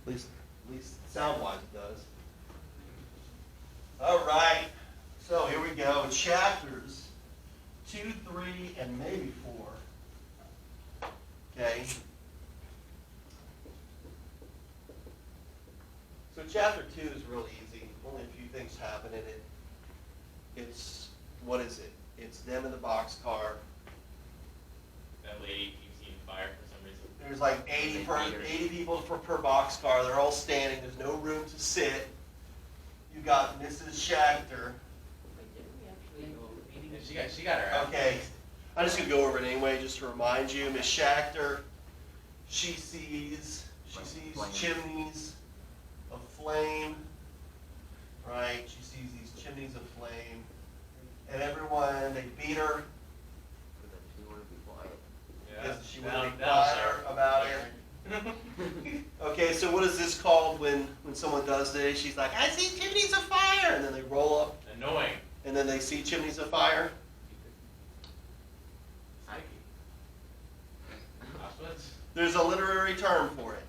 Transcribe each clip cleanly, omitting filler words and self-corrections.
At least sound-wise it does. All right, so here we go. Chapters 2, 3, and maybe 4. Okay. So chapter 2 is real easy. Only a few things happen in it. It's, what is it? It's them in the boxcar. That lady keeps eating fire for some reason. There's like 80 people per boxcar. They're all standing. There's no room to sit. You got Mrs. Schachter. Yeah, she got her out. Okay, I'm just gonna go over it anyway, just to remind you. Miss Schachter, she sees chimneys of flame, right? She sees these chimneys of flame, and everyone, they beat her because she wanted to be quiet about it. Okay, so what is this called when someone does this? She's like, I see chimneys of fire, and then they roll up, Annoying. and then they see chimneys of fire. Auschwitz? There's a literary term for it.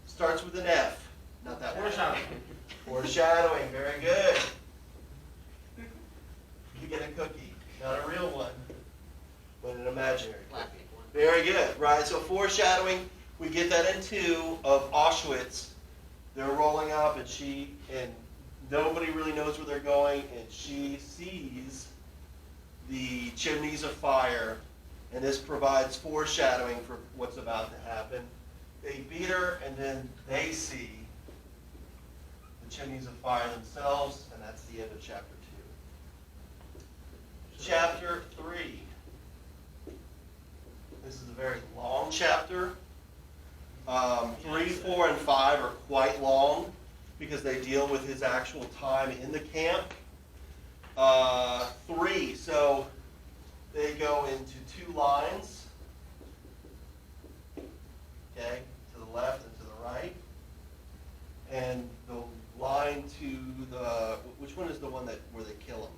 Starts with an F. Not that one. Foreshadowing. Foreshadowing. Very good. You get a cookie. Not a real one, but an imaginary cookie. Very good. Right, so foreshadowing, we get that in 2 of Auschwitz. They're rolling up and nobody really knows where they're going, and she sees the chimneys of fire, and this provides foreshadowing for what's about to happen. They beat her, and then they see the chimneys of fire themselves, and that's the end of chapter 2. Chapter 3. This is a very long chapter. 3, 4, and 5 are quite long because they deal with his actual time in the camp. 3, so they go into 2 lines, okay, to the left and to the right. And the line to the, which one is the one where they kill him?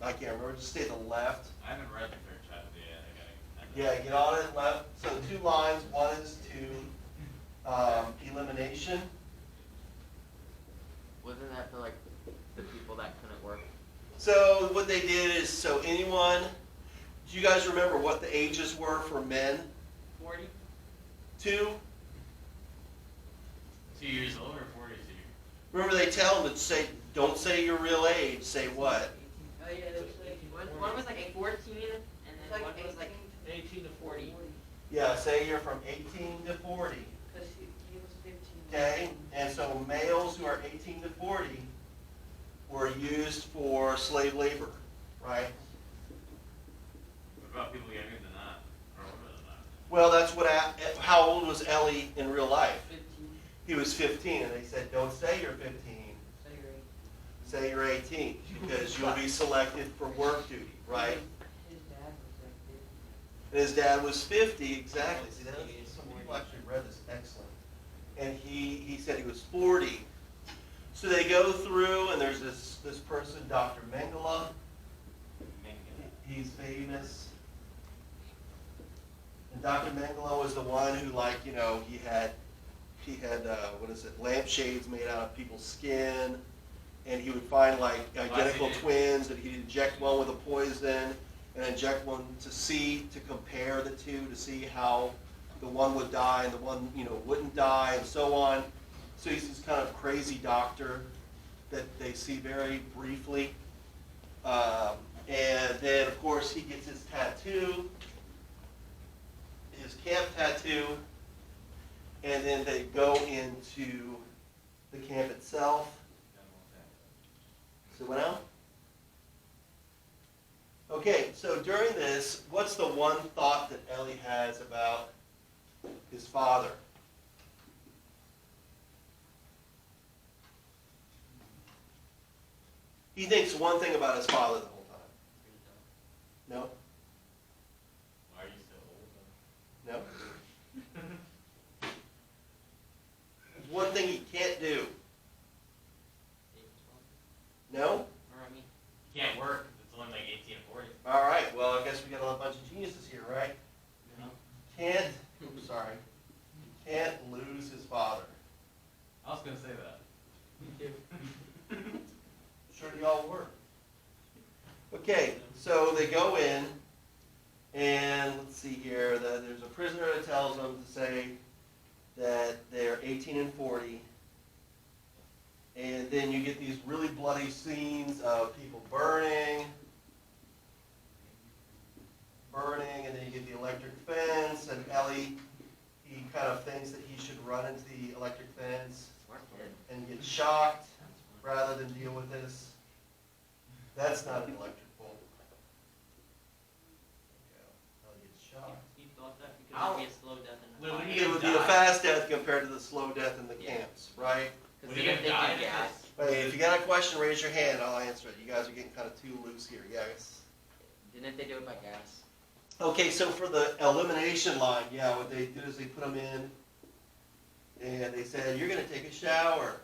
I can't remember, just stay to the left. I haven't read the 3rd chapter yet. Yeah, get on it, left. So 2 lines, one is to elimination. Wasn't that for like the people that couldn't work? So what they did is, so anyone, do you guys remember what the ages were for men? 40? 2? 2 years old or 42? Remember they tell them to say, don't say your real age, say what? Oh yeah, there was like, one was like 14, and then one was like 18 to 40. Yeah, say you're from 18 to 40. Because he was 15. Okay, and so males who are 18 to 40 were used for slave labor, right? What about people younger than that? Or older than that? Well, that's what, how old was Ellie in real life? 15. He was 15, and they said, don't say you're 15, So you're 8. say you're 18, because you'll be selected for work duty, right? His dad was like 50. And his dad was 50, exactly. See, some people actually read this, excellent. And he said he was 40. So they go through, and there's this person, Dr. Mengele. He's famous. And Dr. Mengele was the one who, like, you know, he had lampshades made out of people's skin, and he would find like identical twins, and he'd inject one with a poison, and inject one to compare the two, to see how the one would die and the one, you know, wouldn't die, and so on. So he's this kind of crazy doctor that they see very briefly. And then, of course, he gets his tattoo, his camp tattoo, and then they go into the camp itself. So what now? Okay, so during this, what's the one thought that Ellie has about his father? He thinks one thing about his father the whole time. No? Why are you so old? No? There's one thing he can't do. No? Or I mean, You can't work if it's only like 18 or 40. All right, well, I guess we got a bunch of geniuses here, right? no. Can't, oops, sorry, can't lose his father. I was gonna say that. Sure y'all were. Okay, so they go in, and let's see here, there's a prisoner that tells them to say that they're 18 and 40. And then you get these really bloody scenes of people burning, and then you get the electric fence, and Ellie, he kind of thinks that he should run into the electric fence Smart kid. and get shocked rather than deal with this. That's not an electric bolt. Ellie gets shocked. You thought that because it'd be a slow death in the Well, fire. we It would be a fast death compared to the slow death in the camps, right? Because Would he even have if they died do if gas, Hey, if you got a question, raise your hand, I'll answer it. You guys are getting kind of too loose here, guys. didn't they do it by gas? Okay, so for the elimination line, yeah, what they did is they put them in, and they said, you're gonna take a shower.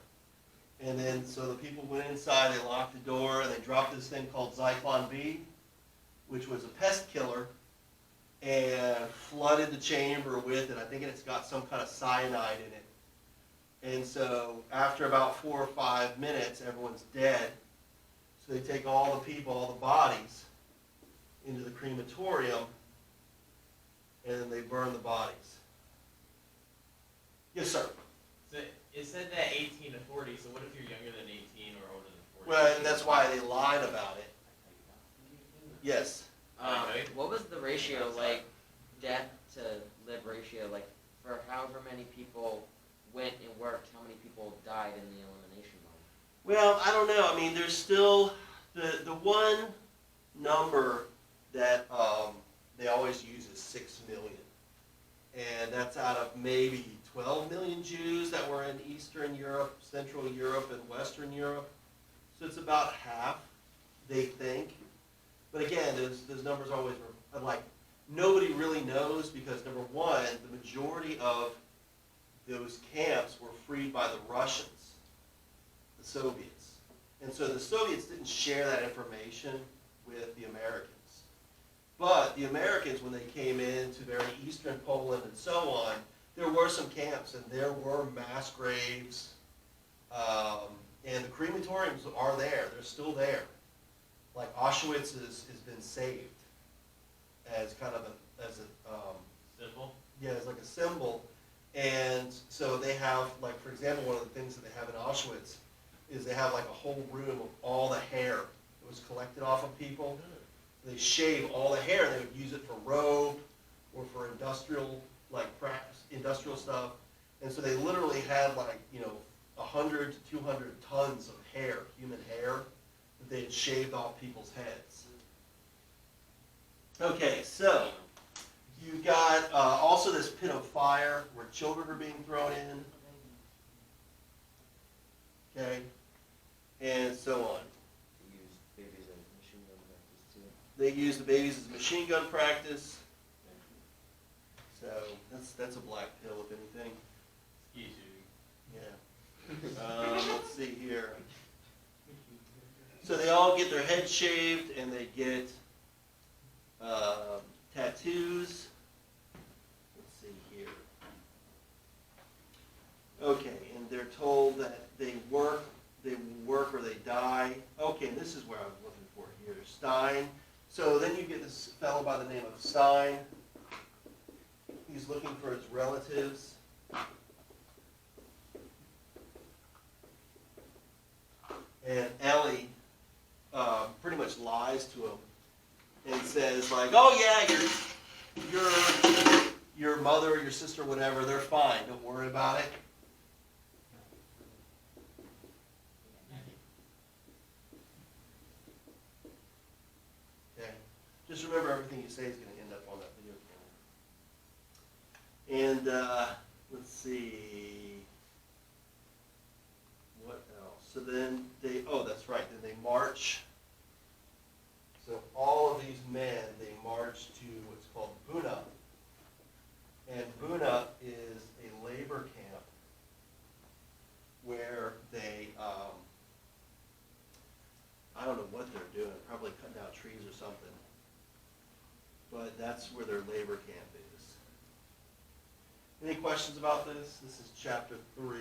And then, so the people went inside, they locked the door, and they dropped this thing called Zyklon B, which was a pest killer, and flooded the chamber with it. I think it's got some kind of cyanide in it. And so, after about 4 or 5 minutes, everyone's dead. So they take all the people, all the bodies, into the crematorium, and then they burn the bodies. Yes, sir. So it said that 18 to 40, so what if you're younger than 18 or older than 40? Well, and that's why they lied about it. Yes. Right. What was the ratio, like, death to live ratio, like, for however many people went and worked, how many people died in the elimination line? Well, I don't know. I mean, there's still the one number that they always use is 6 million, and that's out of maybe 12 million Jews that were in Eastern Europe, Central Europe, and Western Europe. So it's about half, they think. But again, those numbers always are like nobody really knows because number one, the majority of those camps were freed by the Russians, the Soviets. And so the Soviets didn't share that information with the Americans. But the Americans, when they came into very eastern Poland and so on, there were some camps and there were mass graves. And the crematoriums are there. They're still there. Like Auschwitz has been saved as kind of Simple. yeah, as like a symbol. And so they have, like, for example, one of the things that they have in Auschwitz is they have like a whole room of all the hair that was collected off of people. They shave all the hair and they would use it for rope or for industrial, like industrial stuff. And so they literally had 100 to 200 tons of hair, human hair, that they had shaved off people's heads. Okay, so you've got also this pit of fire where children are being thrown in. Okay, and so on. They use babies as machine gun practice too. They use the babies as machine gun practice. So that's a black pill, if anything. Ski shooting. Yeah. Let's see here. So they all get their heads shaved and they get tattoos. Let's see here. Okay, and they're told that they work or they die. Okay, and this is where I was looking for here. Stein. So then you get this fellow by the name of Stein. He's looking for his relatives. And Ellie pretty much lies to him and says like, "Oh yeah, your mother, your sister, whatever, they're fine. Don't worry about it." Okay. Just remember, everything you say is going to end up on that video camera. And let's see. What else? So then that's right. Then they march. So all of these men, they march to what's called Buna. And Buna is a labor camp where they, I don't know what they're doing, probably cutting down trees or something. But that's where their labor camp is. Any questions about this? This is chapter 3.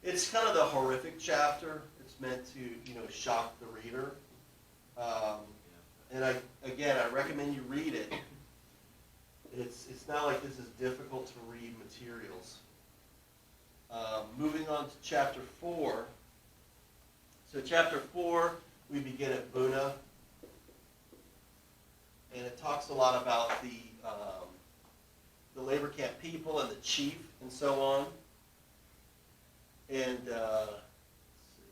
It's kind of the horrific chapter. It's meant to, shock the reader. And I recommend you read it. It's not like this is difficult to read materials. Moving on to chapter 4. So chapter 4, we begin at Buna. And it talks a lot about the labor camp people and the chief and so on. And let's see.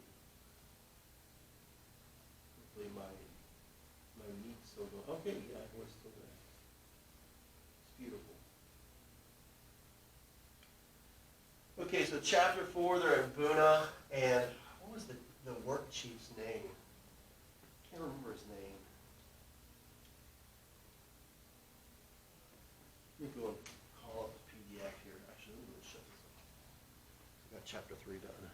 Hopefully my meat's still going. Okay, yeah, we're still there. It's beautiful. Okay, so chapter 4, they're at Buna, and what was the work chief's name? I can't remember his name. Let me go and call up the PDF here. Actually, let me shut this off. I got chapter 3 done.